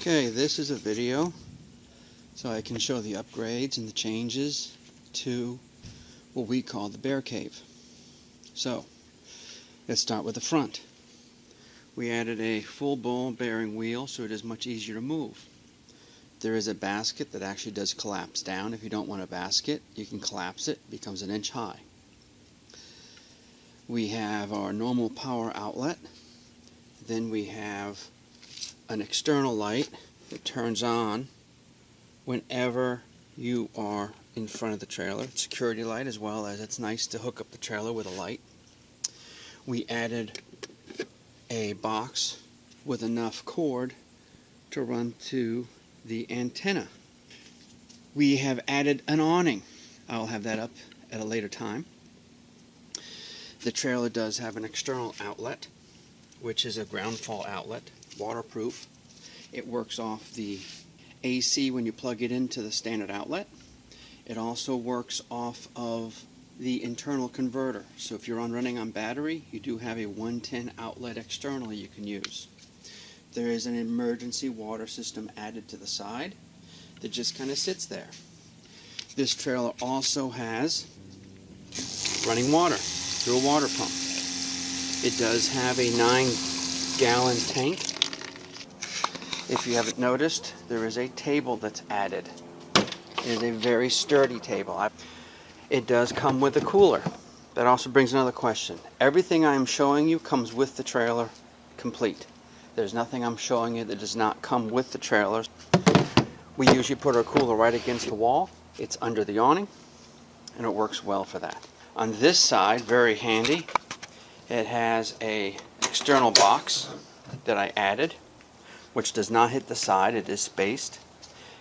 Okay, this is a video so I can show the upgrades and the changes to what we call the bear cave. So, let's start with the front. We added a full ball bearing wheel so it is much easier to move. There is a basket that actually does collapse down. If you don't want a basket, you can collapse it. It becomes 1 inch high. We have our normal power outlet. Then we have an external light that turns on whenever you are in front of the trailer. It's a security light, as well as it's nice to hook up the trailer with a light. We added a box with enough cord to run to the antenna. We have added an awning. I'll have that up at a later time. The trailer does have an external outlet, which is a ground fault outlet, waterproof. It works off the AC when you plug it into the standard outlet. It also works off of the internal converter. So if you're running on battery, you do have a 110 outlet externally you can use. There is an emergency water system added to the side that just kind of sits there. This trailer also has running water through a water pump. It does have a 9-gallon tank. If you haven't noticed, there is a table that's added. It is a very sturdy table. It does come with a cooler. That also brings another question. Everything I'm showing you comes with the trailer complete. There's nothing I'm showing you that does not come with the trailers. We usually put our cooler right against the wall. It's under the awning, and it works well for that. On this side, very handy, it has an external box that I added, which does not hit the side. It is spaced.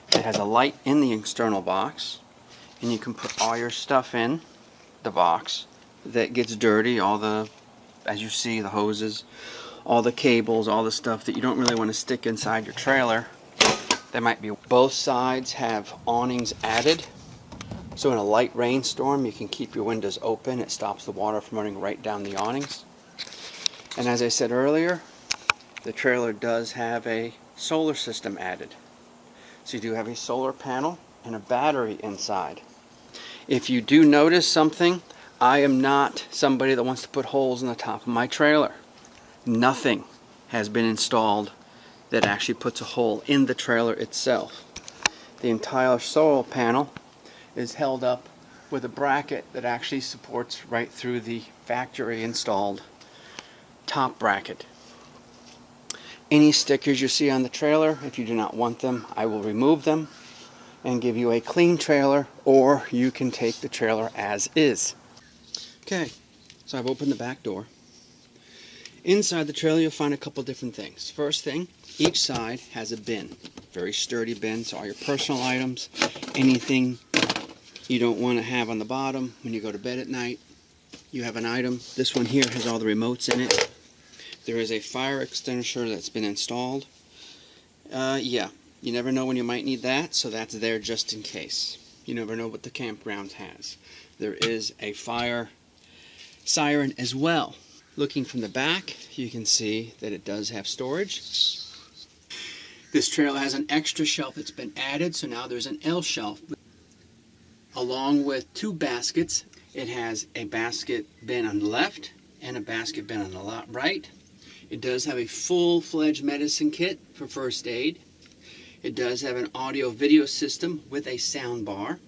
It has a light in the external box, and you can put all your stuff in the box that gets dirty, all the, as you see, the hoses, all the cables, all the stuff that you don't really want to stick inside your trailer. There might be. Both sides have awnings added, so in a light rainstorm you can keep your windows open. It stops the water from running right down the awnings. And as I said earlier, the trailer does have a solar system added. So you do have a solar panel and a battery inside. If you do notice something, I am not somebody that wants to put holes in the top of my trailer. Nothing has been installed that actually puts a hole in the trailer itself. The entire solar panel is held up with a bracket that actually supports right through the factory installed top bracket. Any stickers you see on the trailer, if you do not want them, I will remove them and give you a clean trailer, or you can take the trailer as is. Okay, so I've opened the back door. Inside the trailer you'll find a couple different things. First thing, each side has a bin. Very sturdy bin, so all your personal items, anything you don't want to have on the bottom when you go to bed at night, you have an item. This one here has all the remotes in it. There is a fire extinguisher that's been installed. Yeah, you never know when you might need that, so that's there just in case. You never know what the campground has. There is a fire siren as well. Looking from the back, you can see that it does have storage. This trailer has an extra shelf that's been added, so now there's an L shelf. Along with 2 baskets, it has a basket bin on the left and a basket bin on the right. It does have a full-fledged medicine kit for first aid. It does have an audio-video system with a sound bar.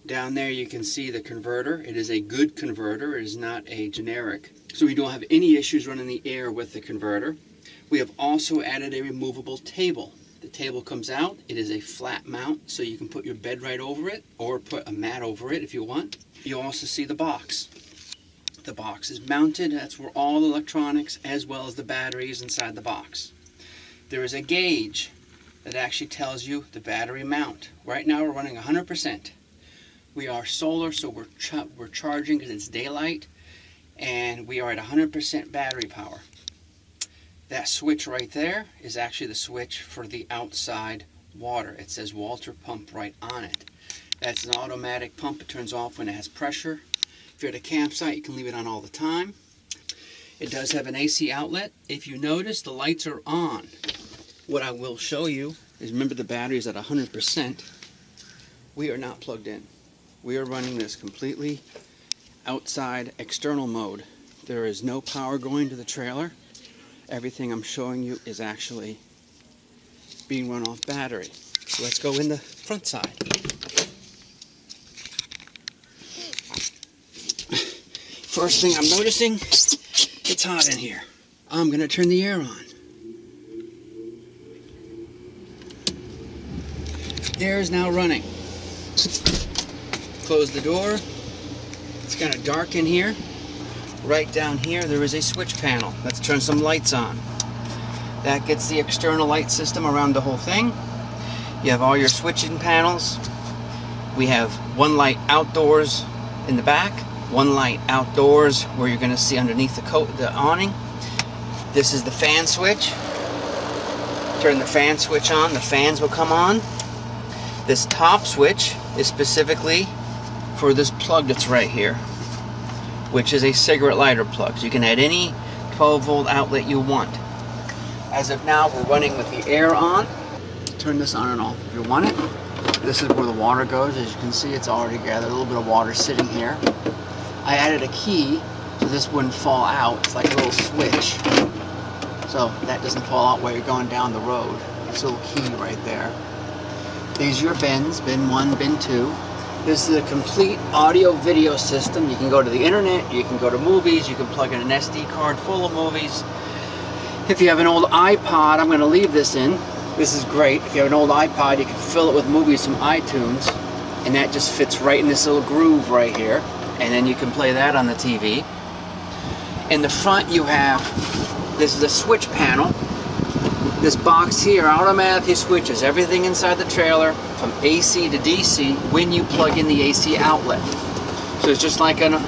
Down there you can see the converter. It is a good converter. It is not a generic. So we don't have any issues running the air with the converter. We have also added a removable table. The table comes out. It is a flat mount, so you can put your bed right over it or put a mat over it if you want. You also see the box. The box is mounted. That's where all the electronics as well as the battery is inside the box. There is a gauge that actually tells you the battery mount. Right now we're running 100%. We are solar, so we're charging because it's daylight, and we are at 100% battery power. That switch right there is actually the switch for the outside water. It says Walter Pump right on it. That's an automatic pump. It turns off when it has pressure. If you're at a campsite, you can leave it on all the time. It does have an AC outlet. If you notice, the lights are on. What I will show you is, remember the battery is at 100%. We are not plugged in. We are running this completely outside external mode. There is no power going to the trailer. Everything I'm showing you is actually being run off battery. So let's go in the front side. First thing I'm noticing, it's hot in here. I'm going to turn the air on. Air is now running. Close the door. It's kind of dark in here. Right down here there is a switch panel. Let's turn some lights on. That gets the external light system around the whole thing. You have all your switching panels. We have one light outdoors in the back, one light outdoors where you're going to see underneath the awning. This is the fan switch. Turn the fan switch on, the fans will come on. This top switch is specifically for this plug that's right here, which is a cigarette lighter plug. So you can add any 12-volt outlet you want. As of now, we're running with the air on. Turn this on and off if you want it. This is where the water goes. As you can see, it's already gathered. A little bit of water sitting here. I added a key so this wouldn't fall out. It's like a little switch. So that doesn't fall out while you're going down the road. This little key right there. These are your bins, bin 1, bin 2. This is a complete audio video system. You can go to the internet, you can go to movies, you can plug in an SD card full of movies. If you have an old iPod, I'm going to leave this in. This is great. If you have an old iPod, you can fill it with movies from iTunes, and that just fits right in this little groove right here. And then you can play that on the TV. In the front you have, this is a switch panel. This box here automatically switches everything inside the trailer from AC to DC when you plug in the AC outlet. So it's just like a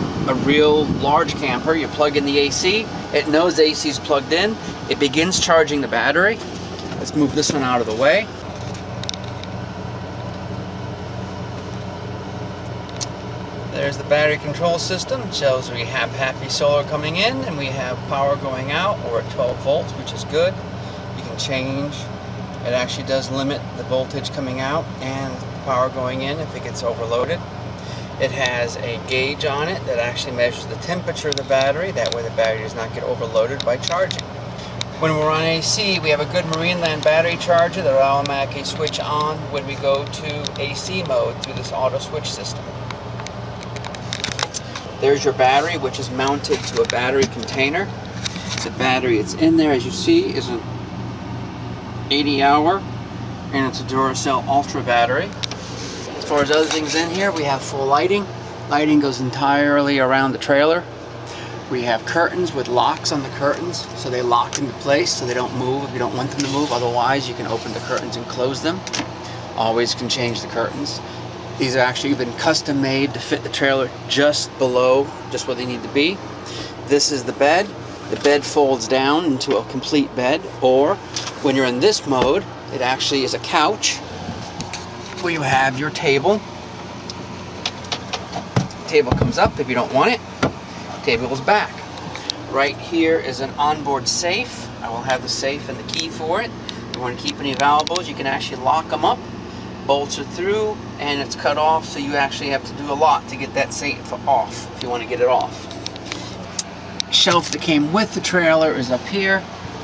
real large camper. You plug in the AC, it knows the AC is plugged in, it begins charging the battery. Let's move this one out of the way. There's the battery control system. It shows we have happy solar coming in and we have power going out. We're at 12 volts, which is good. You can change. It actually does limit the voltage coming out and the power going in if it gets overloaded. It has a gauge on it that actually measures the temperature of the battery. That way the battery does not get overloaded by charging. When we're on AC, we have a good Marineland battery charger that will automatically switch on when we go to AC mode through this auto switch system. There's your battery, which is mounted to a battery container. The battery it's in there, as you see, is an 80-hour, and it's a Duracell Ultra battery. As far as other things in here, we have full lighting. Lighting goes entirely around the trailer. We have curtains with locks on the curtains, so they lock into place so they don't move if you don't want them to move. Otherwise, you can open the curtains and close them. Always can change the curtains. These are actually been custom made to fit the trailer just below, just where they need to be. This is the bed. The bed folds down into a complete bed, or when you're in this mode, it actually is a couch where you have your table. Table comes up if you don't want it. Table goes back. Right here is an onboard safe. I will have the safe and the key for it. If you want to keep any valuables, you can actually lock them up. Bolts are through and it's cut off, so you actually have to do a lot to get that safe off if you want to get it off. Shelf that came with the trailer is up here.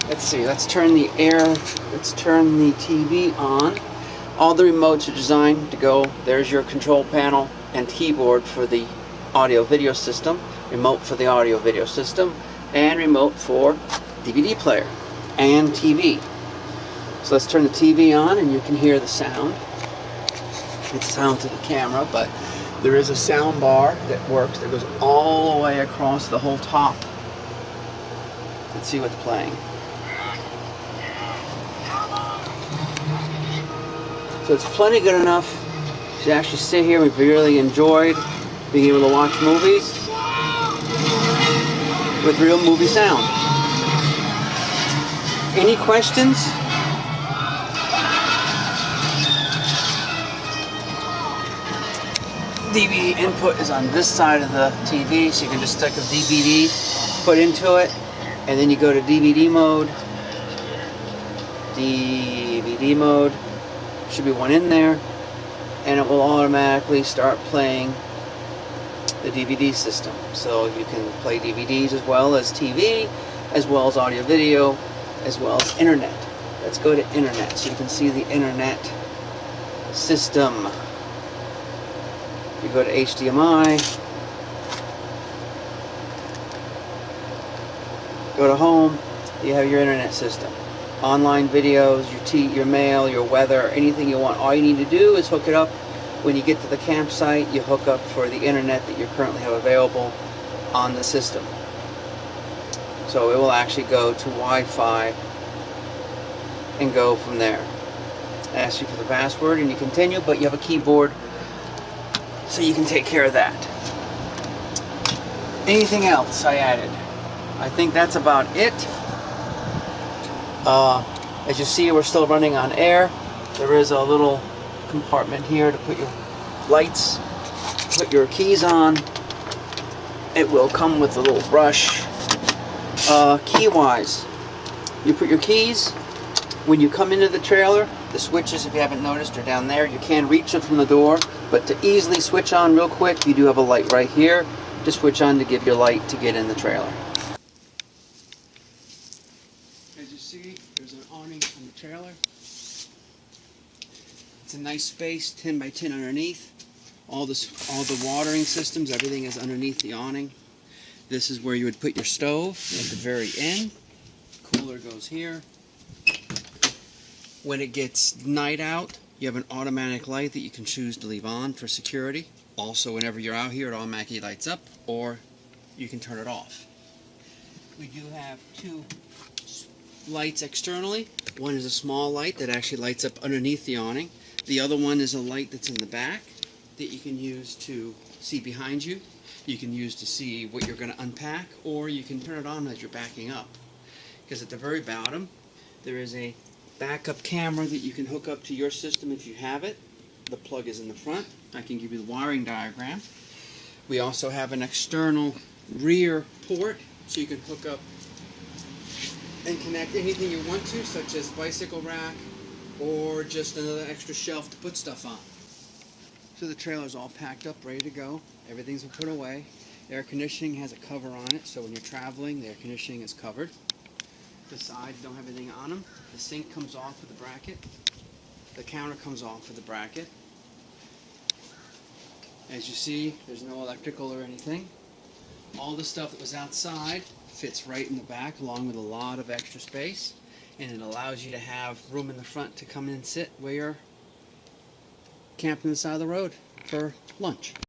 Let's see, let's turn the TV on. All the remotes are designed to go. There's your control panel and keyboard for the audio video system, remote for the audio video system, and remote for DVD player and TV. So let's turn the TV on and you can hear the sound. It's sound to the camera, but there is a sound bar that works that goes all the way across the whole top. Let's see what's playing. So it's plenty good enough to actually sit here. We've really enjoyed being able to watch movies with real movie sound. Any questions? DVD input is on this side of the TV, so you can just stick a DVD, put into it, and then you go to DVD mode. DVD mode. Should be one in there, and it will automatically start playing the DVD system. So you can play DVDs as well as TV, as well as audio video, as well as internet. Let's go to internet so you can see the internet system. You go to HDMI, go to home, you have your internet system. Online videos, your mail, your weather, anything you want. All you need to do is hook it up. When you get to the campsite, you hook up for the internet that you currently have available on the system. So it will actually go to Wi-Fi and go from there. Ask you for the password and you continue, but you have a keyboard so you can take care of that. Anything else I added? I think that's about it. As you see, we're still running on air. There is a little compartment here to put your lights, put your keys on. It will come with a little brush. Key-wise, you put your keys. When you come into the trailer, the switches, if you haven't noticed, are down there. You can reach it from the door, but to easily switch on real quick, you do have a light right here to switch on to give your light to get in the trailer. As you see, there's an awning on the trailer. It's a nice space, 10 by 10 underneath. All the watering systems, everything is underneath the awning. This is where you would put your stove at the very end. Cooler goes here. When it gets night out, you have an automatic light that you can choose to leave on for security. Also, whenever you're out here, it automatically lights up, or you can turn it off. We do have two lights externally. One is a small light that actually lights up underneath the awning. The other one is a light that's in the back that you can use to see behind you. You can use to see what you're going to unpack, or you can turn it on as you're backing up. Because at the very bottom, there is a backup camera that you can hook up to your system if you have it. The plug is in the front. I can give you the wiring diagram. We also have an external rear port, so you can hook up and connect anything you want to, such as bicycle rack or just another extra shelf to put stuff on. So the trailer is all packed up, ready to go. Everything's been put away. The air conditioning has a cover on it, so when you're traveling, the air conditioning is covered. The sides don't have anything on them. The sink comes off with the bracket. The counter comes off with the bracket. As you see, there's no electrical or anything. All the stuff that was outside fits right in the back, along with a lot of extra space, and it allows you to have room in the front to come in and sit where you're camping on the side of the road for lunch.